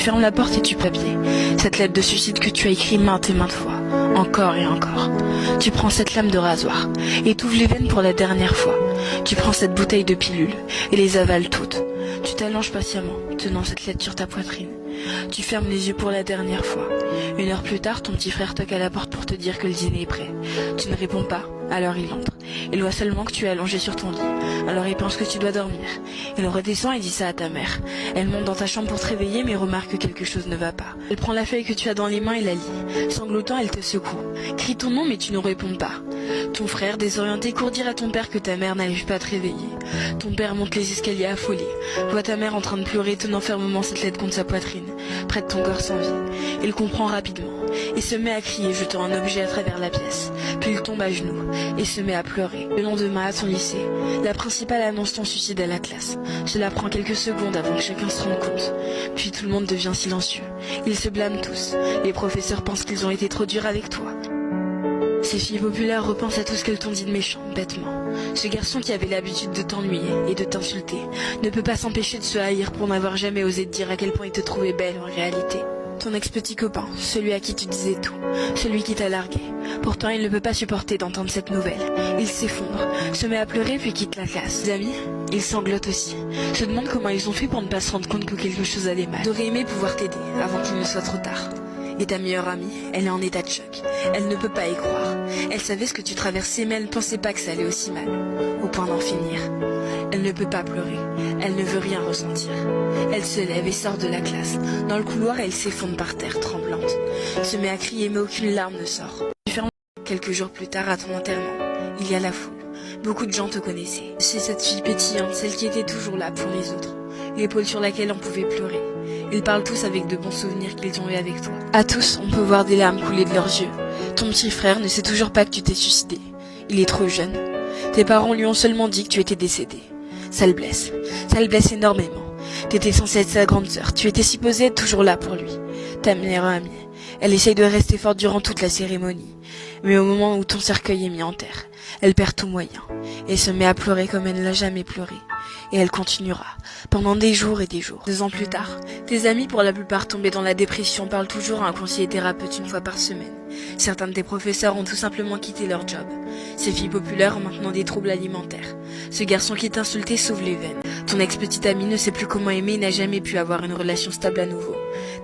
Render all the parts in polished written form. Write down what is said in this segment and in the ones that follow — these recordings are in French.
fermes la porte et tu papier. Cette lettre de suicide que tu as écrite maintes et maintes fois. Encore et encore. Tu prends cette lame de rasoir et t'ouvres les veines pour la dernière fois. Tu prends cette bouteille de pilules et les avales toutes. Tu t'allonges patiemment, tenant cette lettre sur ta poitrine. Tu fermes les yeux pour la dernière fois. 1 heure plus tard, ton petit frère toque à la porte pour te dire que le dîner est prêt. Tu ne réponds pas, alors il entre. Il voit seulement que tu es allongé sur ton lit. Alors il pense que tu dois dormir. Il redescend et dit ça à ta mère. Elle monte dans ta chambre pour te réveiller mais remarque que quelque chose ne va pas. Elle prend la feuille que tu as dans les mains et la lit. Sanglotant, elle te secoue. Crie ton nom mais tu ne réponds pas. Ton frère, désorienté, court dire à ton père que ta mère n'arrive pas à te réveiller. Ton père monte les escaliers affolé. Voit ta mère en train de pleurer, tenant fermement cette lettre contre sa poitrine, près de ton corps sans vie. Il comprend rapidement et se met à crier, jetant un objet à travers la pièce. Puis il tombe à genoux et se met à pleurer. Le lendemain, à ton lycée, la principale annonce ton suicide à la classe. Cela prend quelques secondes avant que chacun se rende compte. Puis tout le monde devient silencieux. Ils se blâment tous. Les professeurs pensent qu'ils ont été trop durs avec toi. Ces filles populaires repensent à tout ce qu'elles t'ont dit de méchant, bêtement. Ce garçon qui avait l'habitude de t'ennuyer et de t'insulter ne peut pas s'empêcher de se haïr pour n'avoir jamais osé te dire à quel point il te trouvait belle en réalité. Ton ex-petit copain, celui à qui tu disais tout, celui qui t'a largué. Pourtant, il ne peut pas supporter d'entendre cette nouvelle. Il s'effondre, se met à pleurer puis quitte la classe. Ses amis, ils sanglotent aussi. Se demandent comment ils ont fait pour ne pas se rendre compte que quelque chose allait mal. T'aurais aimé pouvoir t'aider avant qu'il ne soit trop tard. Et ta meilleure amie, elle est en état de choc. Elle ne peut pas y croire. Elle savait ce que tu traversais, mais elle ne pensait pas que ça allait aussi mal. Au point d'en finir. Elle ne peut pas pleurer. Elle ne veut rien ressentir. Elle se lève et sort de la classe. Dans le couloir, elle s'effondre par terre, tremblante. Se met à crier, mais aucune larme ne sort. Quelques jours plus tard, à ton enterrement, il y a la foule. Beaucoup de gens te connaissaient. C'est cette fille pétillante, celle qui était toujours là pour les autres. L'épaule sur laquelle on pouvait pleurer. Ils parlent tous avec de bons souvenirs qu'ils ont eu avec toi. À tous, on peut voir des larmes couler de leurs yeux. Ton petit frère ne sait toujours pas que tu t'es suicidé. Il est trop jeune. Tes parents lui ont seulement dit que tu étais décédé. Ça le blesse. Ça le blesse énormément. T'étais censée être sa grande sœur. Tu étais supposée être toujours là pour lui. Ta meilleure amie. Elle essaye de rester forte durant toute la cérémonie. Mais au moment où ton cercueil est mis en terre, elle perd tout moyen. Et se met à pleurer comme elle ne l'a jamais pleuré. Et elle continuera, pendant des jours et des jours. 2 ans plus tard, tes amis, pour la plupart tombés dans la dépression, parlent toujours à un conseiller thérapeute 1 fois par semaine. Certains de tes professeurs ont tout simplement quitté leur job. Ces filles populaires ont maintenant des troubles alimentaires. Ce garçon qui t'insultait s'ouvre les veines. Ton ex-petite amie ne sait plus comment aimer et n'a jamais pu avoir une relation stable à nouveau.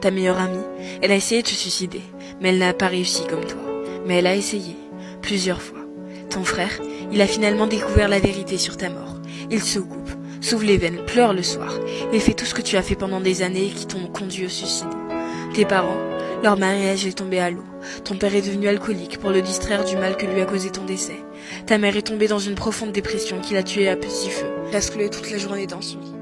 Ta meilleure amie, elle a essayé de se suicider, mais elle n'a pas réussi comme toi. Mais elle a essayé, plusieurs fois. Ton frère, il a finalement découvert la vérité sur ta mort. Il se coupe, s'ouvre les veines, pleure le soir. Il fait tout ce que tu as fait pendant des années et qui t'ont conduit au suicide. Tes parents, leur mariage est tombé à l'eau. Ton père est devenu alcoolique pour le distraire du mal que lui a causé ton décès. Ta mère est tombée dans une profonde dépression qui l'a tuée à petit feu. Elle a toute la journée dans son lit.